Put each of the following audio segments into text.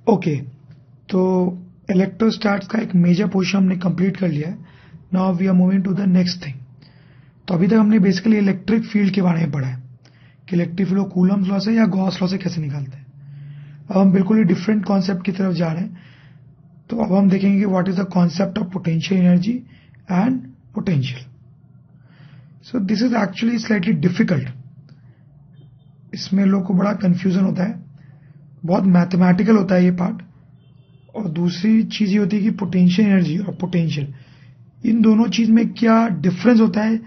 Okay, तो इलेक्ट्रोस्टैट्स का एक मेजर पोर्शन हमने कंप्लीट कर लिया है. Now we are moving to the next thing. तो अभी तक हमने बेसिकली इलेक्ट्रिक फील्ड के बारे में पढ़ा है कि इलेक्ट्रिक फील्ड को कूलम्ब लॉ से या गॉस लॉ से कैसे निकालते हैं. अब हम बिल्कुल ही डिफरेंट कॉन्सेप्ट की तरफ जा रहे हैं. तो अब हम देखेंगे कि what is the concept of potential energy and potential. So this is actually slightly difficult. इसमें लोगों को बड़ा कंफ्यूजन होता है, बहुत मैथमेटिकल होता है ये पार्ट. और दूसरी चीज ये होती है कि पोटेंशियल एनर्जी और पोटेंशियल, इन दोनों चीज में क्या डिफरेंस होता है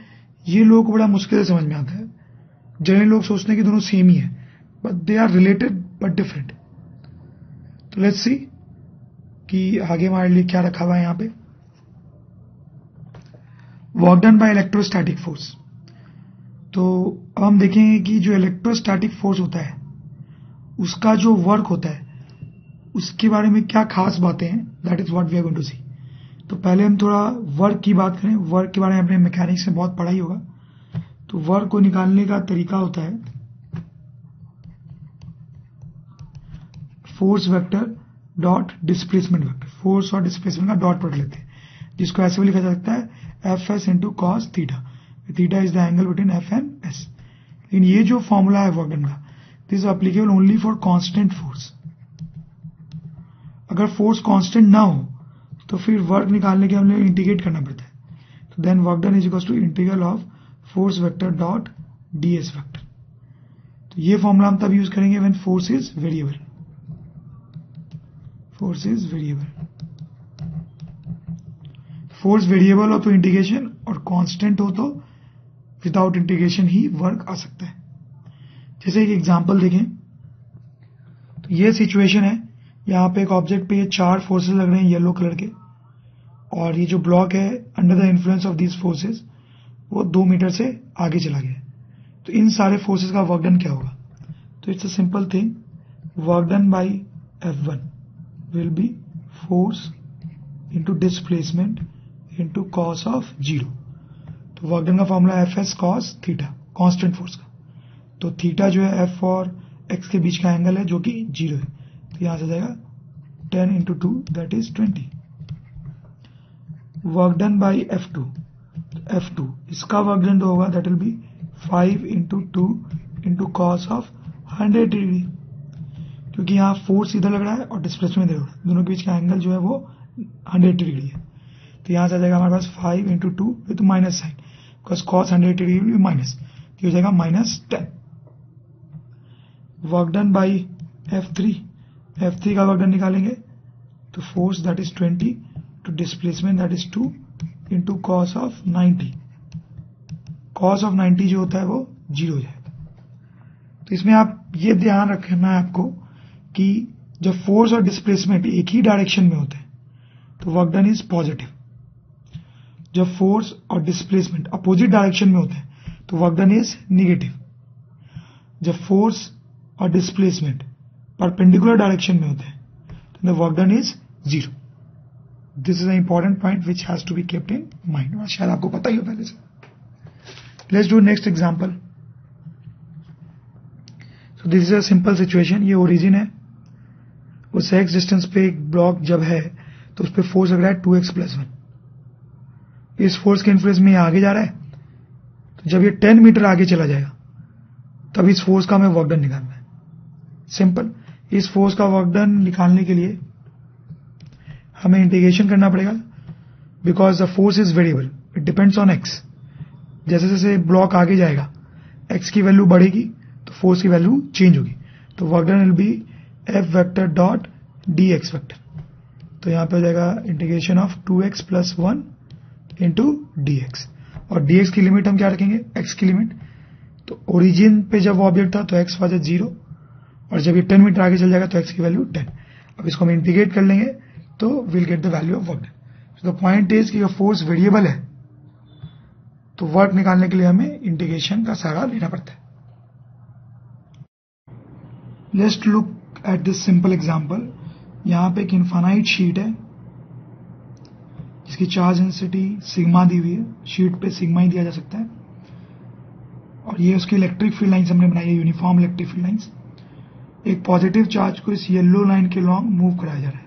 ये लोगों को बड़ा मुश्किल से समझ में आता है. जनरली लोग सोचते हैं कि दोनों सेम ही है, but they are related but different. तो लेट्स सी कि आगे हमारे लिए क्या रखा हुआ है यहाँ पे. Work done by electrostatic force. तो अब हम देखेंगे कि जो इलेक्ट्रोस्टैटिक फोर्स होता है उसका जो वर्क होता है उसके बारे में क्या खास बातें हैं. That is what we are going to see. तो पहले हम थोड़ा वर्क की बात करें. वर्क के बारे में अपने मैकेनिक्स में बहुत पढ़ा ही होगा. तो वर्क को निकालने का तरीका होता है force vector dot displacement vector. Force और डिस्प्लेसमेंट का डॉट प्रोडक्ट लेते हैं, जिसको ऐसे भी लिखा जा सकता है F S into cos theta. Theta is the angle between F and S. लेकिन ये जो फॉर्मूला है वर्क डन का, this is applicable only for constant force. अगर फोर्स कांस्टेंट ना हो तो फिर वर्क निकालने के हमें इंटीग्रेट करना पड़ता है. तो then work done is equal to integral of force vector dot DS vector. तो ये फॉर्मूला हम तब यूज करेंगे when force is variable. Force is variable. Force variable हो तो इंटीग्रेशन, और कांस्टेंट हो तो विदाउट इंटीग्रेशन ही वर्क आ सकता है. जैसे एक एग्जांपल देखें. तो ये सिचुएशन है, यहाँ पे एक ऑब्जेक्ट पे ये 4 फोर्सेस लग रहे हैं येलो कलर के, और ये जो ब्लॉक है under the influence of these forces वो 2 मीटर से आगे चला गया. तो इन सारे फोर्सेस का वर्क डन क्या होगा. तो it's a simple thing. Work done bye F1 will be force into displacement into cos of 0. तो वर्क डन का formula F S cos theta, constant force का. तो थीटा जो है एफ और एक्स के बीच का एंगल है जो कि 0 है. तो यहां से जाएगा 10 into 2 that is 20. Work done by F2. F2 इसका वर्क डन जो होगा that will B 5 into 2 into cos of 100 degree, क्योंकि यहाँ फोर्स इधर लग रहा है और डिस्प्लेसमेंट इधर, दोनों के बीच का एंगल जो है वो 100 डिग्री है. तो यहाँ से आ जाएगा हमारे पास 5 into 2 with minus sign, because cos 100 degree will be minus, तो हो जाएगा -10. Work done by F3. F3 का वर्क डन निकालेंगे तो force that is 20 to displacement that is 2 into cos of 90. Cos of 90 जो होता है वो 0 हो जाएगा. तो इसमें आप ये ध्यान रखना है आपको कि जब फोर्स और डिस्प्लेसमेंट एक ही डायरेक्शन में होते हैं तो वर्क डन इज पॉजिटिव. जब फोर्स और डिस्प्लेसमेंट अपोजिट डायरेक्शन में होते हैं तो वर्क डन इज निगेटिव. जब फोर्स और डिस्प्लेसमेंट परपेंडिकुलर डायरेक्शन में होते हैं तो the work done is 0. This is a important point which has to be kept in mind. शायद आपको पता ही हो पहले से. Let's do next example. So this is a simple situation. ये ओरिजिन है, उस x डिस्टेंस पे एक ब्लॉक जब है तो उस पर फोर्स लग रहा है 2x + 1. इस फोर्स के इन्फ्लुएंस में ये आगे जा रहा है. तो जब ये 10 मीटर आगे चला जाएगा तब इस फोर्स का हमें वर्क डन निकालना है. सिंपल. इस फोर्स का वर्क डन निकालने के लिए हमें इंटीग्रेशन करना पड़ेगा, because the force is variable, it depends on x. जैसे जैसे ब्लॉक आगे जाएगा x की वैल्यू बढ़ेगी तो फोर्स की वैल्यू चेंज होगी. तो work done will B F vector dot dx vector. तो यहाँ पे हो जाएगा integration of 2x + 1 into dx. और dx की लिमिट हम क्या रखेंगे, x की लिमिट. तो ओरिजिन पे जब ऑब्जेक्ट था तो x वाज 0, और जब ये 10 मीटर आगे चल जाएगा तो x की वैल्यू 10. अब इसको हम इंटीग्रेट कर लेंगे तो will get the value of work done. So the point is कि फोर्स वेरिएबल है तो वर्क निकालने के लिए हमें इंटीग्रेशन का सहारा लेना पड़ता है. Let's look at this simple example. यहाँ पे एक इनफाइनाइट शीट है जिसकी चार्ज डेंसिटी सिग्मा दी हुई है. शीट पे सिग्मा ही दिया जा सकता है. और ये उसकी इलेक्ट्रिक फील्ड लाइंस हमने बनाई है, यूनिफॉर्म इलेक्ट्रिक फील्ड लाइंस. एक पॉजिटिव चार्ज को इस येलो लाइन के लॉन्ग मूव कराया जा रहा है।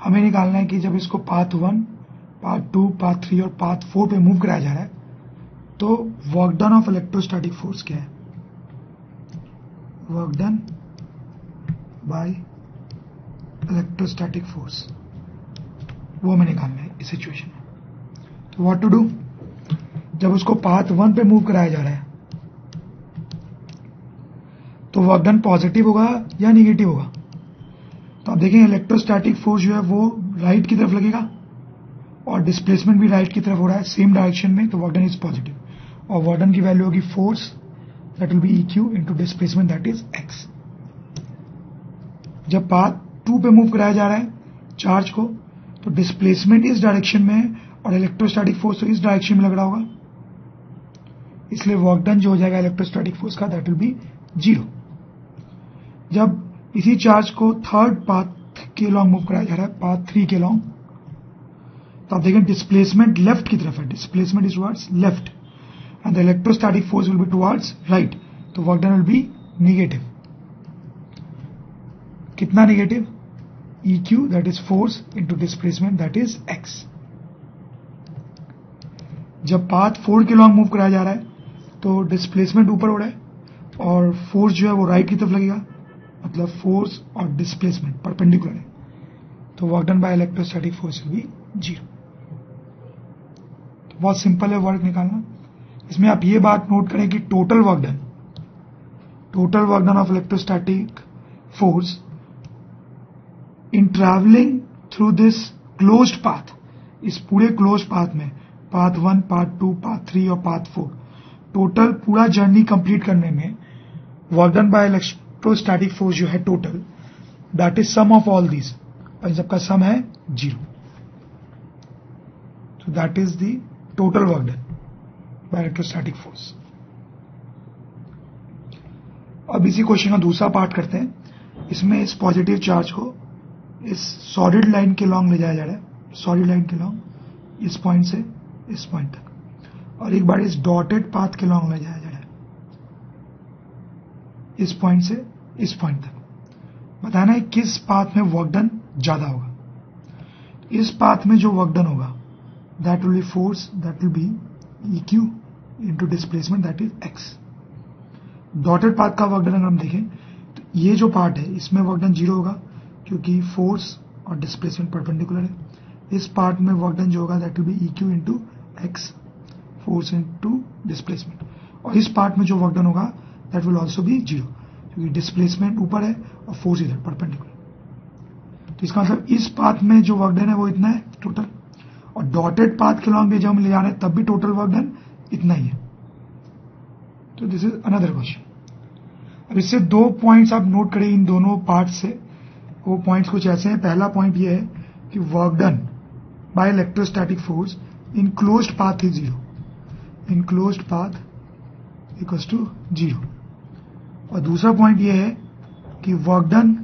हमें निकालना है कि जब इसको पाथ 1, पाथ 2, पाथ 3 और पाथ 4 पे मूव कराया जा रहा है तो work done of electrostatic force क्या है। Work done by electrostatic force वो हमें निकालना है इस सिचुएशन में। तो व्हाट टू डू, जब उसको पाथ 1 पे मूव कराया जा रहा है तो वर्क डन पॉजिटिव होगा या निगेटिव होगा। तो आप देखें इलेक्ट्रोस्टैटिक फोर्स जो है वो राइट की तरफ लगेगा और डिस्प्लेसमेंट भी राइट की तरफ हो रहा है सेम डायरेक्शन में, तो वर्क डन इज पॉजिटिव और वर्क डन की वैल्यू होगी force that will B EQ into displacement that is x। जब पाथ 2 पे मूव कराया जा रहा है चार्ज को तो डिस्प्लेसमेंट इस डायरेक्शन में है और इलेक्ट्रोस्टैटिक फोर्स तो इस डायरेक्शन में लग रहा होगा, इसलिए वर्क डन जो हो जाएगा इलेक्ट्रोस्टैटिक फोर्स का दैट विल बी 0। जब इसी चार्ज को थर्ड पाथ के लॉन्ग मूव कराया जा रहा है, पाथ 3 के लॉन्ग, तो आप देखें डिस्प्लेसमेंट लेफ्ट की तरफ है, displacement is towards left and the electrostatic force will be towards right, तो work done will be negative. कितना negative, EQ that is force into displacement that is x। जब पाथ 4 के लॉन्ग मूव कराया जा रहा है तो डिस्प्लेसमेंट ऊपर हो रहा है और फोर्स जो है वो राइट की तरफ लगेगा, मतलब फोर्स और डिस्प्लेसमेंट परपेंडिकुलर है, तो work done by electrostatic force will B 0। तो बहुत सिंपल है वर्क निकालना। इसमें आप ये बात नोट करें कि total work done of electrostatic force in travelling through this closed path, इस पूरे क्लोज्ड पाथ में पाथ 1, पाथ 2, पाथ 3 और पाथ 4, टोटल पूरा जर्नी कंप्लीट करने में work done by electrostatic force जो है total that is sum of all these, और इन सबका सम है 0। So that is the total work done by electrostatic force। अब इसी क्वेश्चन का दूसरा पार्ट करते हैं। इसमें इस पॉजिटिव चार्ज को इस सॉलिड लाइन के लॉन्ग ले जाया जा रहा है, सॉलिड लाइन के लॉन्ग इस पॉइंट से इस पॉइंट तक, और एक बार इस डॉटेड पाथ के लॉन्ग ले जाया जा रहा है इस पॉइंट से इस पॉइंट तक। बताना है किस पाथ में वर्क डन ज्यादा होगा। इस पाथ में जो वर्क डन होगा that will be force that will be EQ into displacement that is x। Dotted path का वर्क डन अगर हम देखें तो ये जो पार्ट है इसमें वर्क डन 0 होगा क्योंकि फोर्स और डिस्प्लेसमेंट परपेंडिकुलर है। इस पार्ट में वर्क डन जो होगा that will B EQ into x, force into displacement, और इस पार्ट में जो वर्क डन होगा दैट विल आल्सो बी 0 क्योंकि डिस्प्लेसमेंट ऊपर है और फोर्स इधर परपेंडिकुलर। तो इसका मतलब इस पाथ में जो वर्क डन है वो इतना है टोटल, और डॉटेड पाथ के लॉन्ग जब हम ले जा रहे हैं तब भी टोटल वर्क डन इतना ही है। तो दिस इज अनदर क्वेश्चन। अब इससे 2 पॉइंट्स आप नोट करें इन दोनों पार्ट से। वो पॉइंट्स कुछ ऐसे हैं। पहला पॉइंट ये है कि work done by electrostatic force in closed path is 0, in closed path equals to 0। और दूसरा पॉइंट ये है कि वर्क डन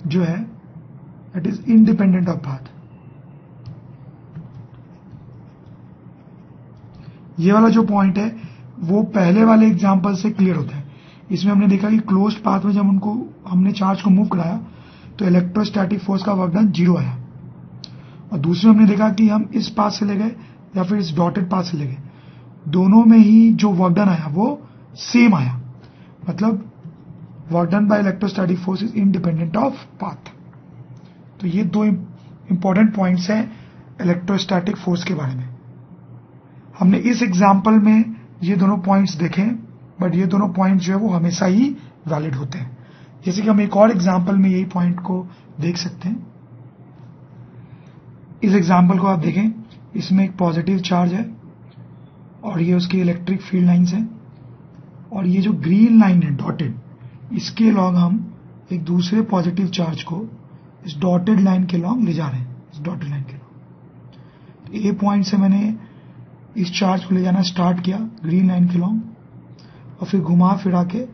जो है that is independent of path. ये वाला जो पॉइंट है वो पहले वाले एग्जांपल से क्लियर होता है। इसमें हमने देखा कि क्लोज्ड पाथ में जब हमने चार्ज को मूव कराया तो इलेक्ट्रोस्टैटिक फोर्स का वर्क डन 0 आया, और दूसरे हमने देखा कि हम इस पाथ से ले गए या फिर इस डॉटेड पाथ से ले गए, दोनों में ही जो वर्क डन आया वो सेम आया, मतलब work done by electrostatic force is independent of path. तो ये 2 इंपॉर्टेंट पॉइंट्स हैं इलेक्ट्रोस्टैटिक फोर्स के बारे में। हमने इस एग्जाम्पल में ये दोनों पॉइंट्स देखे, बट ये दोनों पॉइंट्स जो है वो हमेशा ही वैलिड होते हैं। जैसे कि हम एक और एग्जाम्पल में यही पॉइंट को देख सकते हैं। इस एग्जाम्पल को आप देखें, इसमें एक पॉजिटिव चार्ज है और ये उसकी इलेक्ट्रिक फील्ड लाइंस हैं, और ये जो ग्रीन लाइन है डॉटेड, इसके लॉन्ग हम एक दूसरे पॉजिटिव चार्ज को इस डॉटेड लाइन के लॉन्ग ले जा रहे हैं, इस डॉटेड लाइन के लॉन्ग। तो ए पॉइंट से मैंने इस चार्ज को ले जाना स्टार्ट किया ग्रीन लाइन के लॉन्ग, और फिर घुमा फिरा के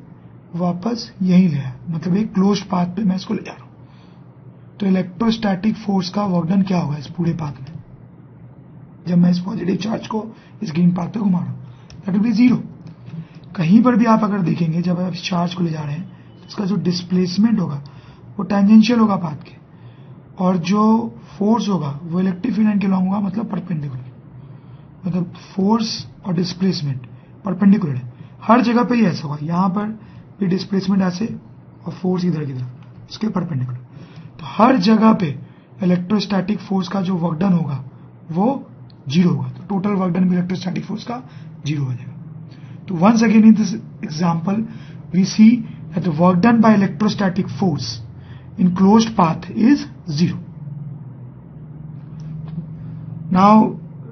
वापस यहीं ले आया, मतलब एक क्लोज्ड पाथ पे मैं इसको ले जा रहा हूं। तो इलेक्ट्रोस्टैटिक फोर्स का वर्क डन क्या होगा इस पूरे पाथ में जब मैं इस पॉजिटिव चार्ज को इस ग्रीन पाथ पे घुमा रहा हूं, दैट विल बी 0। कहीं पर भी आप अगर देखेंगे जब आप इस चार्ज को ले जा रहे हैं तो इसका जो डिस्प्लेसमेंट होगा वो टेंजेंशियल होगा पाथ के, और जो फोर्स होगा वो इलेक्ट्रिक फील्ड लाइन के लॉन्ग होगा, मतलब परपेंडिकुलर। मतलब फोर्स और डिस्प्लेसमेंट परपेंडिकुलर है, हर जगह पे ही ऐसा होगा। यहां पर भी डिस्प्लेसमेंट ऐसे और फोर्स इधर की तरफ उसके परपेंडिकुलर। तो हर जगह पे इलेक्ट्रोस्टैटिक फोर्स का जो वर्क डन होगा वो 0 होगा। तो टोटल वर्क डन भी इलेक्ट्रोस्टैटिक फोर्स का 0 हो जाएगा। तो once again in this example we see that the work done by electrostatic force in closed path is 0. Now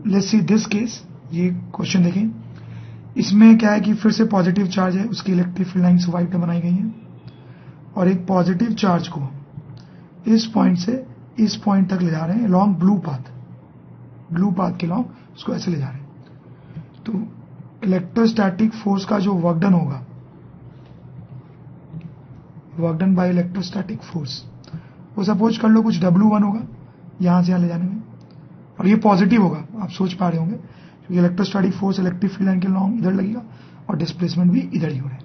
let's see this case. ये क्वेश्चन देखें, इसमें क्या है कि फिर से पॉजिटिव चार्ज है, उसकी इलेक्ट्रिक फील्ड लाइन्स व्हाइट में बनाई गई हैं, और एक पॉजिटिव चार्ज को इस पॉइंट से इस पॉइंट तक ले जा रहे हैं लॉन्ग ब्लू पाथ के लॉन्ग, उसको ऐसे ले जा रहे हैं। तो इलेक्ट्रोस्टैटिक फोर्स का जो वर्क डन होगा, work done by electrostatic force, वो सपोज कर लो कुछ W1 होगा यहां से यहां ले जाने में, और ये पॉजिटिव होगा, आप सोच पा रहे होंगे, क्योंकि electrostatic force electric field line के लॉन्ग इधर लगेगा और डिस्प्लेसमेंट भी इधर ही हो रहा है।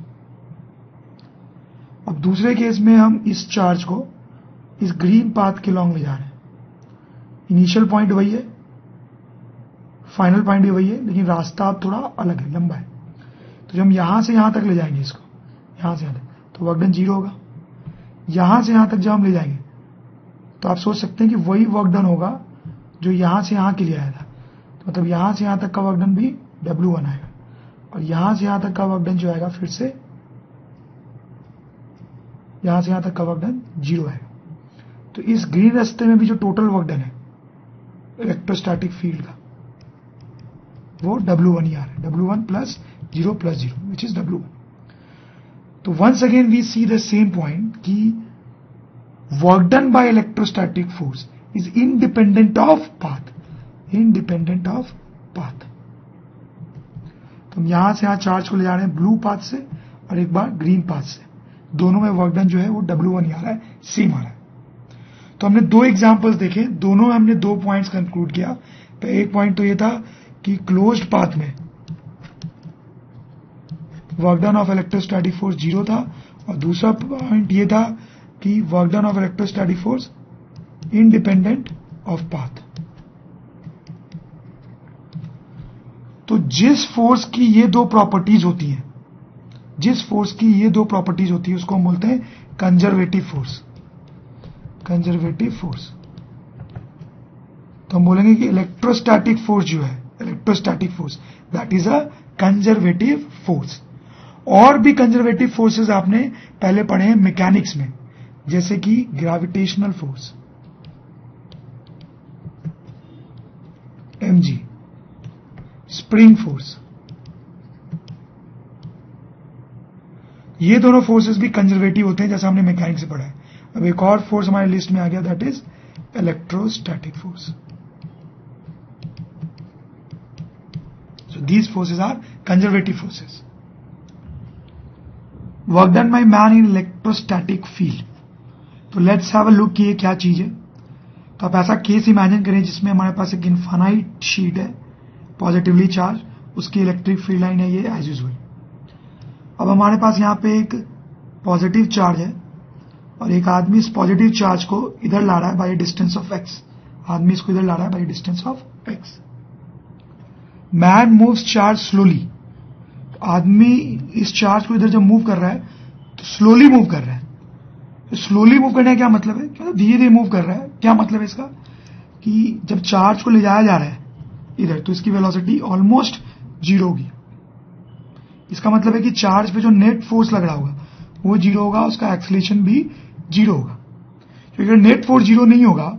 अब दूसरे केस में हम इस चार्ज को इस ग्रीन पाथ के लॉन्ग ले जा रहे हैं। इनिशियल पॉइंट वही है, फाइनल पॉइंट भी वही है, लेकिन रास्ता अब थोड़ा अलग है, लंबा है। तो जब हम यहां से यहां तक ले जाएंगे इसको, यहां से यहां तक, तो वर्क डन 0 होगा। यहां से यहां तक जब हम ले जाएंगे तो आप सोच सकते हैं कि वही वर्क डन होगा जो यहां से यहां के लिए आया था। तो मतलब यहां से यहां तक का वर्क डन भी W1 आएगा, और यहां से यहां तक का वर्क डन जो आएगा फिर से यहां से यहां तक का वर्क डन 0 आएगा। तो इस ग्रीन रास्ते में भी जो टोटल वर्क डन है इलेक्ट्रोस्टैटिक फील्ड का वो W1 ही आ रहा है, W1 plus 0 plus 0 which is W1. तो once again we see the same point कि work done by electrostatic force is independent of path, independent of path. तो हम यहां से यहां चार्ज को ले जा रहे हैं ब्लू पाथ से और एक बार ग्रीन पाथ से, दोनों में वर्क डन जो है वो W1 ही आ रहा है, सेम आ रहा है। तो हमने 2 एग्जांपल्स देखे, दोनों में हमने 2 पॉइंट्स कंक्लूड किया। तो एक पॉइंट तो ये था कि क्लोज्ड पाथ में work done of electrostatic force 0 था, और दूसरा पॉइंट ये था कि work done of electrostatic force independent of path. तो जिस फोर्स की ये 2 प्रॉपर्टीज होती हैं, जिस फोर्स की ये 2 प्रॉपर्टीज होती है उसको हम बोलते हैं कंजर्वेटिव फोर्स, कंजर्वेटिव फोर्स। तो हम बोलेंगे कि इलेक्ट्रोस्टैटिक फोर्स जो है, electrostatic force that is a conservative force. और भी कंजर्वेटिव फोर्सेस आपने पहले पढ़े हैं मैकेनिक्स में, जैसे कि gravitational force mg, spring force, ये दोनों फोर्सेस भी कंजर्वेटिव होते हैं, जैसा हमने मैकेनिक्स से पढ़ा है। अब एक और फोर्स हमारे लिस्ट में आ गया, that is electrostatic force. So these forces are conservative forces. Work done by man in electrostatic field. तो let's have a look कि ये क्या चीज है। तो आप ऐसा केस इमेजिन करें जिसमें हमारे पास एक इनफाइनाइट शीट है, पॉजिटिवली चार्ज, उसकी इलेक्ट्रिक फील्ड लाइन है ये एज यूजुअल। अब हमारे पास यहाँ पे एक पॉजिटिव चार्ज है और एक आदमी इस पॉजिटिव चार्ज को इधर ला रहा है बाय डिस्टेंस ऑफ x, आदमी इसको इधर ला रहा है by distance of x। Man moves charge slowly, आदमी इस चार्ज को इधर जब मूव कर रहा है तो स्लोली मूव कर रहा है। तो स्लोली मूव करने का क्या मतलब है, क्या धीरे धीरे मूव कर रहा है। क्या मतलब है इसका कि जब चार्ज को ले जाया जा रहा है इधर तो इसकी वेलोसिटी ऑलमोस्ट 0 होगी। इसका मतलब है कि चार्ज पे जो नेट फोर्स लग रहा होगा वो 0 होगा, उसका एक्सीलरेशन भी 0 होगा। क्योंकि अगर नेट फोर्स 0 नहीं होगा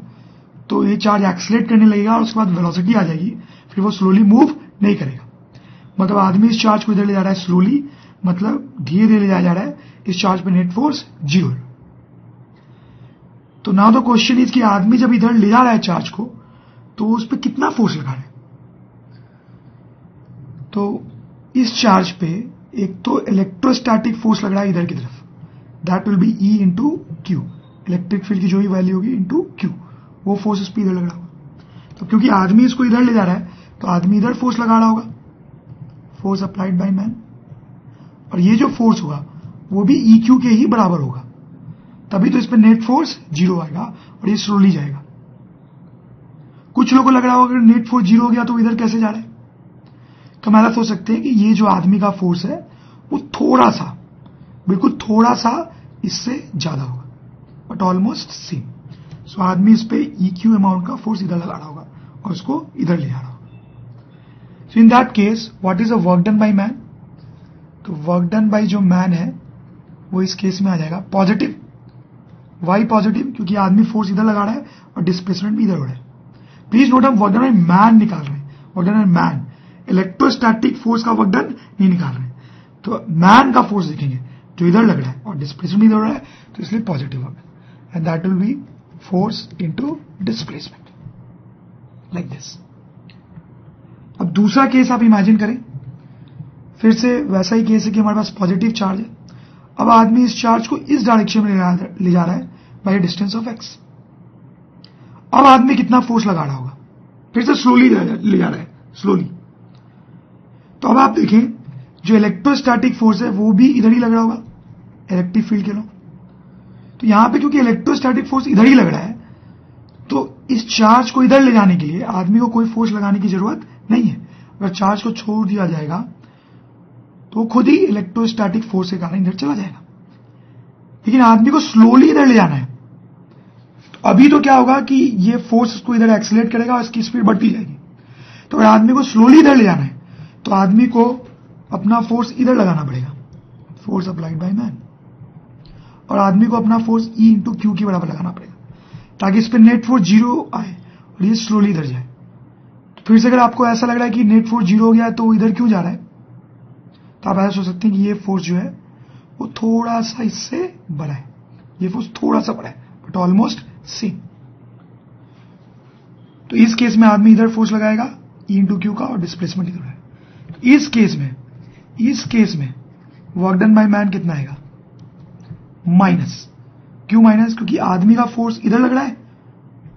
तो ये चार्ज एक्सीलरेट करने लगेगा और उसके बाद वेलोसिटी आ जाएगी, फिर वो स्लोली मूव नहीं करेगा। मतलब आदमी इस चार्ज को इधर ले जा रहा है स्लोली, मतलब धीरे धीरे ले जाया जा रहा है, इस चार्ज पे नेट फोर्स 0 है। तो नाउ द क्वेश्चन इज कि आदमी जब इधर ले जा रहा है चार्ज को तो उस पर कितना फोर्स लगा रहा है। तो इस चार्ज पे एक तो इलेक्ट्रोस्टैटिक फोर्स लग रहा है इधर की तरफ, that will B E into Q, electric field की जो भी वैल्यू होगी इंटू क्यू, वो फोर्स इस पे इधर लग रहा होगा। तो क्योंकि आदमी इसको इधर ले जा रहा है तो आदमी इधर फोर्स लगा रहा होगा, फोर्स अप्लाइड बाय मैन। और ये जो फोर्स होगा वो भी EQ के ही बराबर होगा, तभी तो इस पे नेट फोर्स 0 आएगा और ये स्लोली जाएगा। कुछ लोगों को लग रहा होगा अगर नेट फोर्स 0 हो गया तो इधर कैसे जा रहा है, तो हम ऐसा सोच सकते हैं कि ये जो आदमी का फोर्स है वो थोड़ा सा, बिल्कुल थोड़ा सा इससे ज्यादा होगा, बट ऑलमोस्ट सेम। सो आदमी इस पे EQ अमाउंट का फोर्स इधर लगा रहा होगा और उसको इधर ले आ रहा होगा। So in that case what is a work done by man, तो वर्क डन बाय जो मैन है वो इस केस में आ जाएगा पॉजिटिव। वाई पॉजिटिव, क्योंकि आदमी फोर्स इधर लगा रहा है और डिस्प्लेसमेंट भी इधर हो रहा है। प्लीज नोट हम वर्क डन बाय मैन निकाल रहे हैं, work done by man, electrostatic force का वर्क डन नहीं निकाल रहे हैं। तो मैन का फोर्स देखेंगे जो इधर लग रहा है और डिस्प्लेसमेंट इधर हो रहा है, तो इसलिए पॉजिटिव होगा, and that will B force into displacement, like this. अब दूसरा केस आप इमेजिन करें, फिर से वैसा ही केस है कि हमारे पास पॉजिटिव चार्ज है। अब आदमी इस चार्ज को इस डायरेक्शन में ले जा रहा है बाय डिस्टेंस ऑफ x। अब आदमी कितना फोर्स लगा रहा होगा, फिर से स्लोली ले जा रहा है, स्लोली। तो अब आप देखें जो इलेक्ट्रोस्टैटिक फोर्स है वो भी इधर ही लग रहा होगा, इलेक्ट्रिक फील्ड के लॉ। तो यहां पे क्योंकि इलेक्ट्रोस्टैटिक फोर्स इधर ही लग रहा है, तो इस चार्ज को इधर ले जाने के लिए आदमी को कोई फोर्स लगाने की जरूरत नहीं है। अगर चार्ज को छोड़ दिया जाएगा तो खुद ही इलेक्ट्रोस्टैटिक फोर्स के कारण इधर चला जाएगा, लेकिन आदमी को स्लोली इधर ले जाना है। तो अभी तो क्या होगा कि ये फोर्स उसको इधर एक्सीलरेट करेगा और इसकी स्पीड बढ़ती जाएगी। तो अगर आदमी को स्लोली इधर ले जाना है तो आदमी को अपना फोर्स इधर लगाना पड़ेगा, फोर्स अप्लाइड बाय मैन, और आदमी को अपना फोर्स E इंटू Q के बराबर लगाना पड़ेगा ताकि इस पर नेट फोर्स 0 आए और ये स्लोली इधर जाए। तो फिर से अगर आपको ऐसा लग रहा है कि नेट फोर्स 0 हो गया है तो इधर क्यों जा रहा है, तो आप ऐसा सोच सकते हैं कि ये फोर्स जो है वो थोड़ा सा इससे बड़ा है, ये फोर्स थोड़ा सा बड़ा है, बट ऑलमोस्ट सेम। तो इस केस में आदमी इधर फोर्स लगाएगा E इंटू Q का और डिस्प्लेसमेंट इधर है। इस केस में वर्क डन बाय मैन कितना आएगा, माइनस। क्यों माइनस, क्योंकि आदमी का फोर्स इधर लग रहा है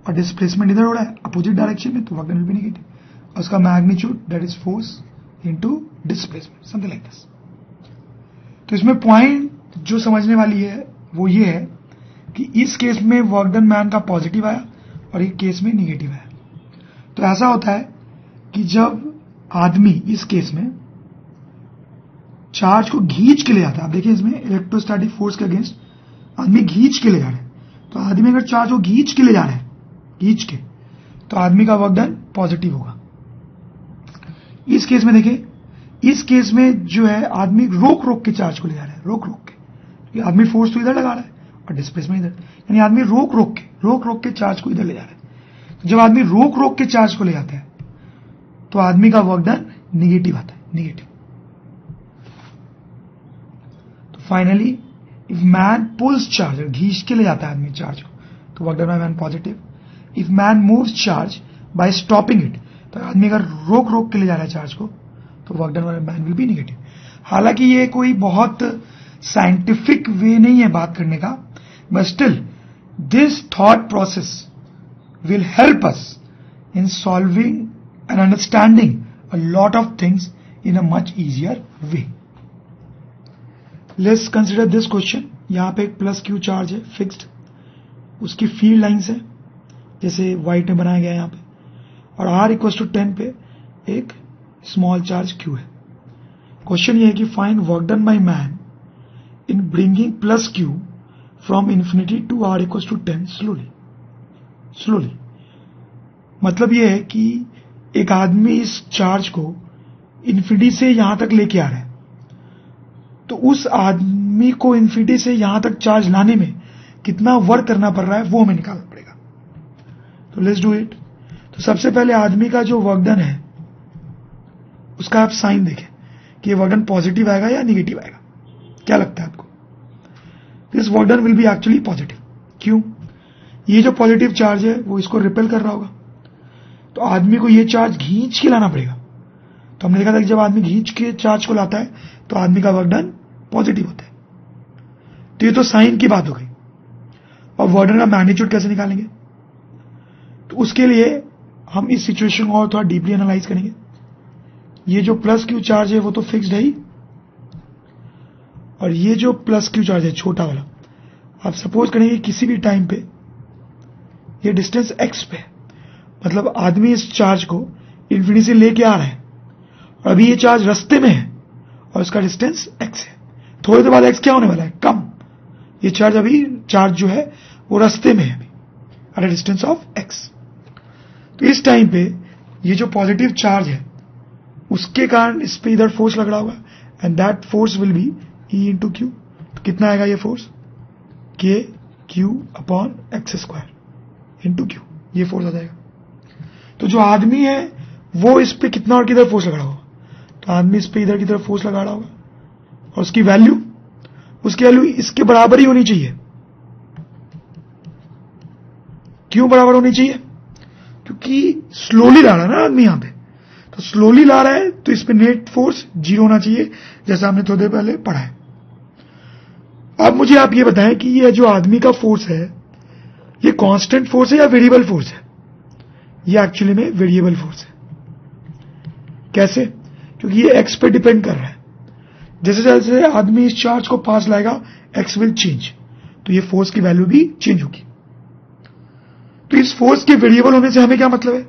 और डिस्प्लेसमेंट इधर हो रहा है अपोजिट डायरेक्शन में, तो work done will be negative, और उसका magnitude that is force into displacement, something like this. तो इसमें पॉइंट जो समझने वाली है वो ये है कि इस केस में वर्क डन मैन का पॉजिटिव आया और एक केस में नेगेटिव आया। तो ऐसा होता है कि जब आदमी इस केस में चार्ज को खींच के ले जाता है, आप देखिए इसमें इलेक्ट्रोस्टैटिक फोर्स के अगेंस्ट आदमी खींच के ले जा रहा है, तो आदमी अगर चार्ज को खींच के ले जा रहा है, खींच के, तो आदमी का वर्क डन पॉजिटिव होगा। इस केस में देखिए, इस केस में जो है आदमी रोक रोक के चार्ज को ले जा रहा है, रोक रोक के, आदमी फोर्स तो इधर लगा रहा है और डिस्प्लेसमेंट इधर, यानी आदमी रोक रोक के चार्ज को इधर ले जा रहा है। तो जब आदमी रोक रोक के चार्ज को ले जाता है तो आदमी का वर्क डन निगेटिव आता है, निगेटिव। तो finally if man pulls charge, खींच के ले जाता है आदमी चार्ज को, तो work done by man positive. If man moves charge by stopping it, तो आदमी अगर रोक रोक के ले जा रहा है चार्ज को, तो work done by man will be negative. हालांकि ये कोई बहुत साइंटिफिक वे नहीं है बात करने का, but still this thought process will help us in solving and understanding a lot of things in a much easier way. Let's consider this question. यहां पे एक प्लस Q चार्ज है फिक्स्ड, उसकी फील्ड लाइन्स है जैसे white में बनाया गया है यहां पे, और R=10 पे एक स्मॉल चार्ज Q है। क्वेश्चन ये है कि find work done by man in bringing plus Q from infinity to R=10 slowly. मतलब यह है कि एक आदमी इस चार्ज को इन्फिनिटी से यहां तक लेके आ रहा है, तो उस आदमी को इन्फिनिटी से यहां तक चार्ज लाने में कितना वर्क करना पड़ रहा है वो हमें निकालना पड़ेगा। तो लेट्स डू इट। तो सबसे पहले आदमी का जो वर्क डन है उसका आप साइन देखें कि ये वर्क डन पॉजिटिव आएगा या निगेटिव आएगा, क्या लगता है आपको? This work done will B actually positive. क्यों? ये जो पॉजिटिव चार्ज है वो इसको रिपेल कर रहा होगा, तो आदमी को ये चार्ज खींच के लाना पड़ेगा। तो हमने देखा था कि जब आदमी खींच के चार्ज को लाता है तो आदमी का वर्क डन पॉजिटिव होता है। तो ये तो साइन की बात हो गई। और वर्क डन का मैग्नीट्यूड कैसे निकालेंगे? तो उसके लिए हम इस सिचुएशन को और थोड़ा डीपली एनालाइज करेंगे। ये जो प्लस Q चार्ज है वो तो फिक्स्ड है ही, और ये जो प्लस क्यू चार्ज है छोटा वाला, आप सपोज करेंगे किसी भी टाइम पे ये डिस्टेंस x पे है, मतलब आदमी इस चार्ज को इन्फिनिटी से लेके आ रहा है और अभी ये चार्ज रास्ते में है और उसका डिस्टेंस x है। थोड़ी देर बाद x क्या होने वाला है, कम। ये चार्ज अभी चार्ज जो है वो रास्ते में है अभी at a distance of x। तो इस टाइम पे ये जो पॉजिटिव चार्ज है उसके कारण इस पे इधर फोर्स लग रहा होगा and that force will B E into Q. तो कितना आएगा ये force, k q upon x square into Q, ये फोर्स आ जाएगा। तो जो आदमी है वो इस पे कितना और किधर फोर्स लगा रहा होगा, तो आदमी इस पे इधर की तरफ फोर्स लगा रहा होगा और उसकी वैल्यू इसके बराबर ही होनी चाहिए। क्यों बराबर होनी चाहिए, क्योंकि स्लोली ला रहा है ना आदमी यहां पे, तो स्लोली ला रहा है तो इस पे नेट फोर्स 0 होना चाहिए, जैसा हमने थोड़ी देर पहले पढ़ा है। अब मुझे आप ये बताएं कि ये जो आदमी का फोर्स है ये कांस्टेंट फोर्स है या वेरिएबल फोर्स है। ये एक्चुअली में वेरिएबल फोर्स है। कैसे, क्योंकि ये x पे डिपेंड कर रहा है। जैसे जैसे आदमी इस चार्ज को पास लाएगा x विल चेंज, तो ये फोर्स की वैल्यू भी चेंज होगी। तो इस फोर्स के वेरिएबल होने से हमें क्या मतलब है,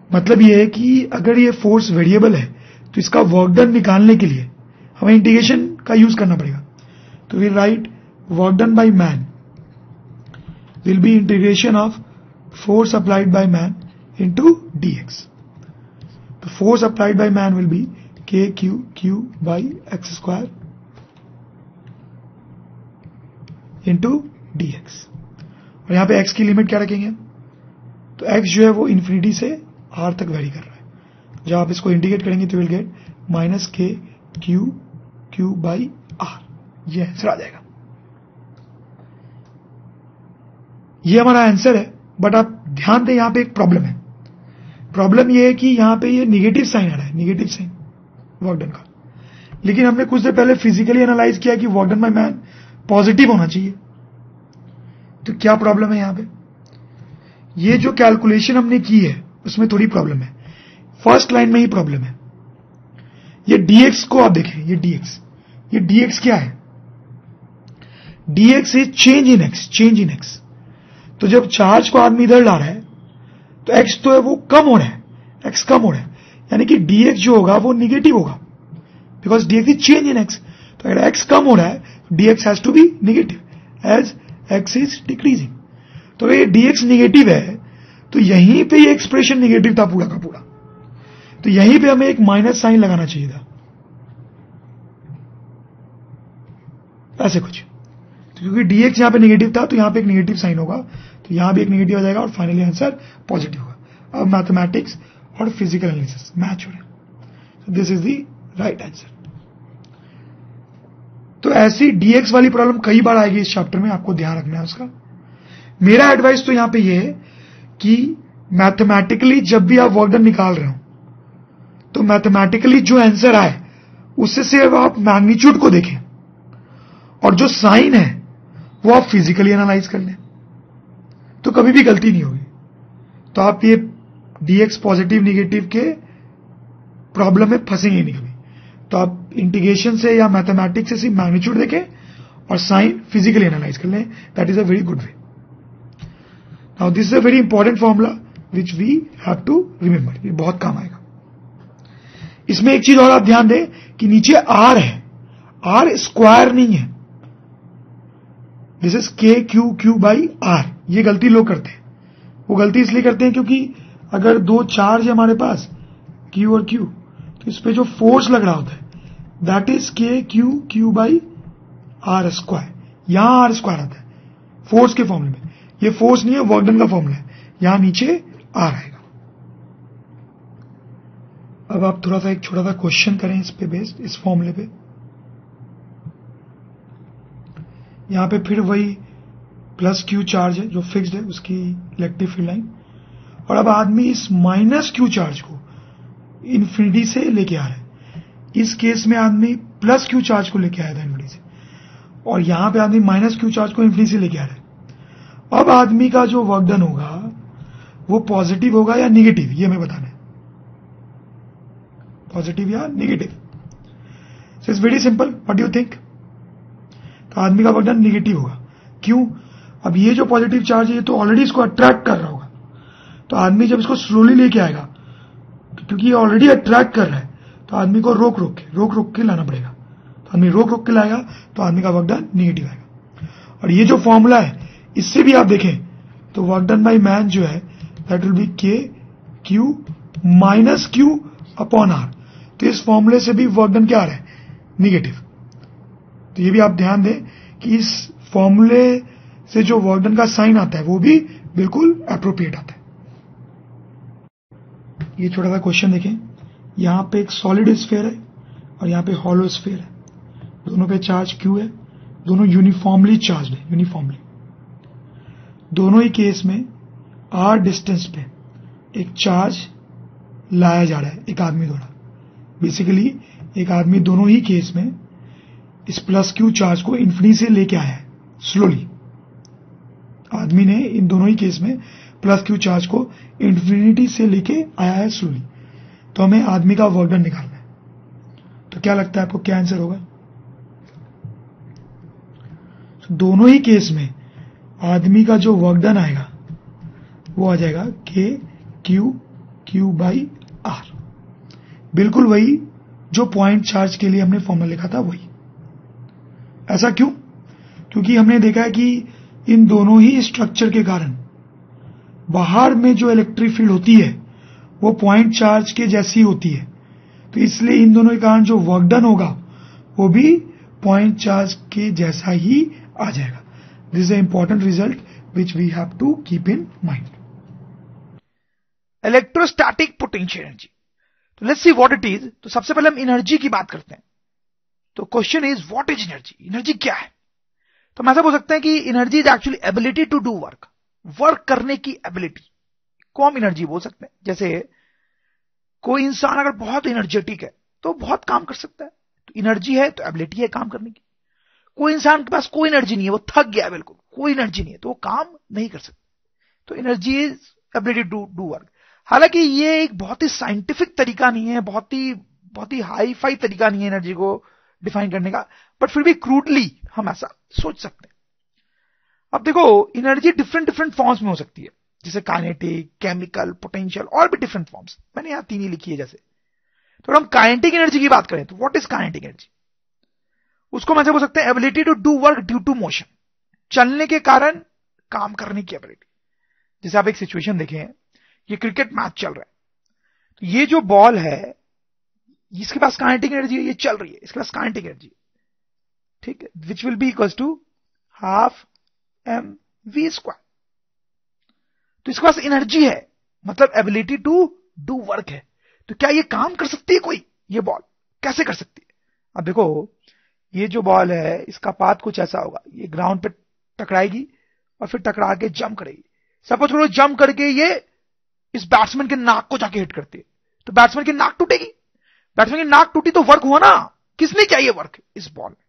मतलब ये है कि अगर ये फोर्स वेरिएबल है तो इसका वर्क डन निकालने के लिए हमें इंटीग्रेशन का यूज करना पड़ेगा। तो we write work done by man will be integration of force applied by man into dx। तो force applied by man will be k q by x square into dx। और यहां पे x की limit क्या रखेंगे, तो x जो है वो इन्फिनिटी से r तक वेरी कर रहा है। जब आप इसको इंटीग्रेट करेंगे तो will get minus k q by r, ये आंसर आ जाएगा। ये हमारा आंसर है। बट आप ध्यान दें यहां पे एक प्रॉब्लम है। प्रॉब्लम ये है कि यहां पे ये निगेटिव साइन आ रहा है, निगेटिव साइन वर्क डन का। लेकिन हमने कुछ देर पहले फिजिकली एनालाइज किया कि work done by man positive होना चाहिए। तो क्या प्रॉब्लम है यहां पे, ये जो कैलकुलेशन हमने की है उसमें थोड़ी प्रॉब्लम है। फर्स्ट लाइन में ही प्रॉब्लम है। ये dx को आप देखें, ये dx क्या है, dx is change in x। तो जब चार्ज को आदमी इधर ला रहा है तो x तो है वो कम हो रहा है, x कम हो रहा है, यानी कि dx जो होगा वो निगेटिव होगा, because dx is change in x। तो अगर x कम हो रहा है dx has to be negative as x is decreasing. तो ये dx निगेटिव है तो यहीं पे ये एक्सप्रेशन निगेटिव था पूरा का पूरा, तो यहीं पे हमें एक माइनस साइन लगाना चाहिए था, ऐसे कुछ। तो क्योंकि dx यहां पे नेगेटिव था तो यहां पे एक नेगेटिव साइन होगा, तो यहां भी एक नेगेटिव आ जाएगा और फाइनली आंसर पॉजिटिव होगा। अब मैथमेटिक्स और फिजिकल एनालिसिस मैच हो रहे हैं। This is the right answer. तो ऐसी dx वाली प्रॉब्लम कई बार आएगी इस चैप्टर में, आपको ध्यान रखना है उसका। मेरा एडवाइस तो यहां पे ये है कि मैथमेटिकली जब भी आप वर्क डन निकाल रहे हो तो मैथमेटिकली जो आंसर आए उससे सिर्फ आप मैग्नीट्यूड को देखें और जो साइन है वो आप फिजिकली एनालाइज कर लें, तो कभी भी गलती नहीं होगी। तो आप ये dx पॉजिटिव निगेटिव के प्रॉब्लम में फंसेंगे नहीं कभी। तो आप इंटीग्रेशन से या मैथमेटिक्स से सिर्फ मैग्नीट्यूड देखें और साइन फिजिकली एनालाइज कर लें। That is a very good way. Now this is a very important formula which we have to remember, ये बहुत काम आएगा। इसमें एक चीज और आप ध्यान दें कि नीचे r है, r स्क्वायर नहीं है, this is k by r। ये गलती लोग करते हैं। वो गलती इसलिए करते हैं क्योंकि अगर दो चार्ज है हमारे पास q और q, तो इस पे जो फोर्स लग रहा होता है that is k by r square. यहां r स्क्वायर आता है फोर्स के फॉर्मूले में, ये फोर्स नहीं है, वर्क डन का फॉर्मूला है, यहां नीचे r आएगा। अब आप थोड़ा सा एक छोटा सा क्वेश्चन करें इस पे बेस्ड, इस फॉर्मूले पे। यहां पे फिर वही प्लस q चार्ज है जो फिक्स्ड है, उसकी इलेक्ट्रिक फील्ड लाइन, और अब आदमी इस माइनस q चार्ज को इन्फिनिटी से लेके आ रहा है। इस केस में आदमी प्लस q चार्ज को लेके आया था इन्फिनिटी से, और यहां पे आदमी माइनस q चार्ज को इन्फिनिटी से लेके आ रहा है। अब आदमी का जो वर्क डन होगा वो पॉजिटिव होगा या निगेटिव, ये हमें बताना है, पॉजिटिव या negative. It's very simple, what do you think? तो आदमी का वर्क डन निगेटिव होगा। क्यों? अब ये जो पॉजिटिव चार्ज है ये तो ऑलरेडी इसको अट्रैक्ट कर रहा होगा, तो आदमी जब इसको स्लोली लेके आएगा, तो क्योंकि ये ऑलरेडी अट्रैक्ट कर रहा है, तो आदमी को रोक रोक के लाना पड़ेगा। तो आदमी रोक के लाएगा तो आदमी का वर्क डन निगेटिव आएगा। और ये जो फॉर्मूला है इससे भी आप देखें तो वर्क डन बाय मैन जो है that will be K Q minus Q upon R. तो इस फॉर्मूले से भी वर्क डन क्या आ रहा है? निगेटिव। तो ये भी आप ध्यान दें कि इस फॉर्मूले से जो वर्क डन का साइन आता है वो भी बिल्कुल एप्रोप्रिएट आता है। ये छोटा सा क्वेश्चन देखें, यहां पे एक सॉलिड स्फीयर है और यहां पे हॉलो स्फीयर है, दोनों पे चार्ज क्यू है, दोनों यूनिफॉर्मली चार्ज है, यूनिफॉर्मली। दोनों ही केस में आर डिस्टेंस पे एक चार्ज लाया जा रहा है एक आदमी द्वारा। बेसिकली एक आदमी दोनों ही केस में इस प्लस क्यू चार्ज को इन्फिनिटी से लेके आया है स्लोली। आदमी ने इन दोनों ही केस में प्लस क्यू चार्ज को इन्फिनिटी से लेके आया है स्लोली। तो हमें आदमी का वर्क डन निकालना है। तो क्या लगता है आपको क्या आंसर होगा? दोनों ही केस में आदमी का जो वर्क डन आएगा वो आ जाएगा के क्यू बाई आर। बिल्कुल वही जो पॉइंट चार्ज के लिए हमने फॉर्मूला लिखा था वही। ऐसा क्यों? क्योंकि हमने देखा है कि इन दोनों ही स्ट्रक्चर के कारण बाहर में जो इलेक्ट्रिक फील्ड होती है वो पॉइंट चार्ज के जैसी होती है। तो इसलिए इन दोनों के कारण जो वर्क डन होगा वो भी पॉइंट चार्ज के जैसा ही आ जाएगा। This is a important result which we have to keep in mind. Electrostatic potential energy, तो let's see what it is. तो सबसे पहले हम एनर्जी की बात करते हैं। तो question is what is energy? Energy क्या है? तो हम ऐसा बोल सकते हैं कि energy is actually ability to do work, work करने की एबिलिटी को हम एनर्जी बोल सकते हैं। जैसे कोई इंसान अगर बहुत एनर्जेटिक है तो बहुत काम कर सकता है, तो एनर्जी है तो एबिलिटी है काम करने की। कोई इंसान के पास कोई एनर्जी नहीं है, वो थक गया है, बिल्कुल कोई एनर्जी नहीं है, तो वो काम नहीं कर सकता। तो energy is ability to do work. हालांकि ये एक बहुत ही साइंटिफिक तरीका नहीं है, बहुत ही हाई फाई तरीका नहीं है एनर्जी को डिफाइन करने का, बट फिर भी क्रूडली हम ऐसा सोच सकते हैं। अब देखो एनर्जी डिफरेंट फॉर्म्स में हो सकती है, जैसे काइनेटिक, केमिकल, पोटेंशियल, और भी डिफरेंट फॉर्म्स। मैंने यहां 3 ही लिखी है। जैसे तो हम काइनेटिक एनर्जी की बात करें तो व्हाट इज काइनेटिक एनर्जी? उसको हम ऐसे बोल सकते हैं ability to do work due to motion, चलने के कारण काम करने की एबिलिटी। जैसे आप एक सिचुएशन देखें, ये क्रिकेट मैच चल रहा है, तो ये जो बॉल है इसके पास काइनेटिक एनर्जी है, ये चल रही है, इसके पास काइनेटिक एनर्जी, ठीक है, which will be equals to half mv²। तो इसके पास एनर्जी है, मतलब एबिलिटी टू डू वर्क है। तो क्या ये काम कर सकती है कोई? ये बॉल कैसे कर सकती है? अब देखो ये जो बॉल है इसका पाथ कुछ ऐसा होगा, ये ग्राउंड पे टकराएगी और फिर टकरा के जंप करेगी। सपोज करो जंप करके ये इस बैट्समैन के नाक को जाके हिट करती है, तो बैट्समैन की नाक टूटेगी। बैट्समैन की नाक टूटी तो वर्क हुआ ना, किसने किया ये वर्क? इस बॉल में।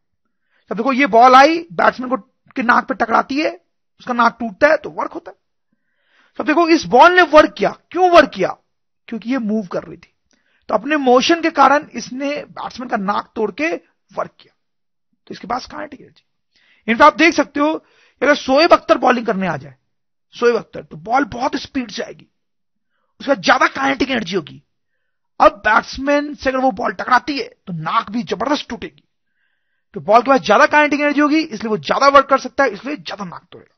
अब देखो ये बॉल आई, बैट्समैन को के नाक पे टकराती है, उसका नाक टूटता है तो वर्क होता है। अब देखो इस बॉल ने वर्क किया, क्यों वर्क किया? क्योंकि ये मूव कर रही थी, तो अपने मोशन के कारण इसने बैट्समैन का नाक तोड़ के वर्क किया, तो इसके पास काइनेटिक एनर्जी। इनफैक्ट आप देख सकते हो अगर शोएब अख्तर बॉलिंग करने आ जाए, शोएब अख्तर, तो बॉल बहुत स्पीड से आएगी, उसका ज्यादा काइनेटिक एनर्जी होगी। अब बैट्समैन से अगर वो बॉल टकराती है तो नाक भी जबरदस्त टूटेगी, तो बॉल के पास ज्यादा काइनेटिक एनर्जी होगी, इसलिए वो ज्यादा वर्क कर सकता है, इसलिए ज्यादा नाक तोड़ेगा।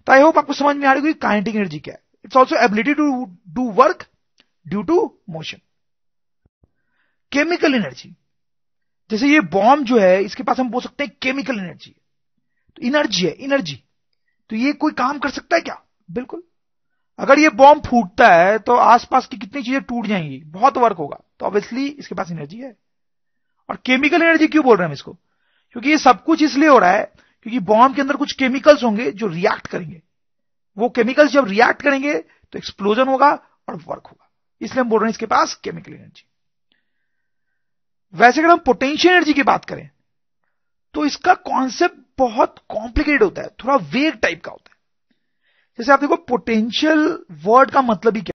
तो आई होप आपको समझ में आ रही होगी काइनेटिक एनर्जी क्या है। It's also ability to do work due to motion. Chemical energy, जैसे ये बॉम्ब जो है इसके पास हम बोल सकते हैं केमिकल एनर्जी, तो एनर्जी है, एनर्जी। तो ये कोई काम कर सकता है क्या? बिल्कुल। अगर ये बॉम्ब फूटता है तो आसपास की कितनी चीजें टूट जाएंगी, बहुत वर्क होगा, तो ऑब्वियसली इसके पास एनर्जी है। और केमिकल एनर्जी क्यों बोल रहे हैं हम इसको? क्योंकि ये सब कुछ इसलिए हो रहा है क्योंकि बॉम्ब के अंदर कुछ केमिकल्स होंगे जो रिएक्ट करेंगे, वो केमिकल्स जब रिएक्ट करेंगे तो एक्सप्लोजन होगा और वर्क होगा, इसलिए हम बोल रहे हैं इसके पास केमिकल एनर्जी। वैसे अगर हम पोटेंशियल एनर्जी की बात करें तो इसका कॉन्सेप्ट बहुत कॉम्प्लिकेटेड होता है, थोड़ा वेग टाइप का होता है। जैसे आप देखो पोटेंशियल वर्ड का मतलब ही क्या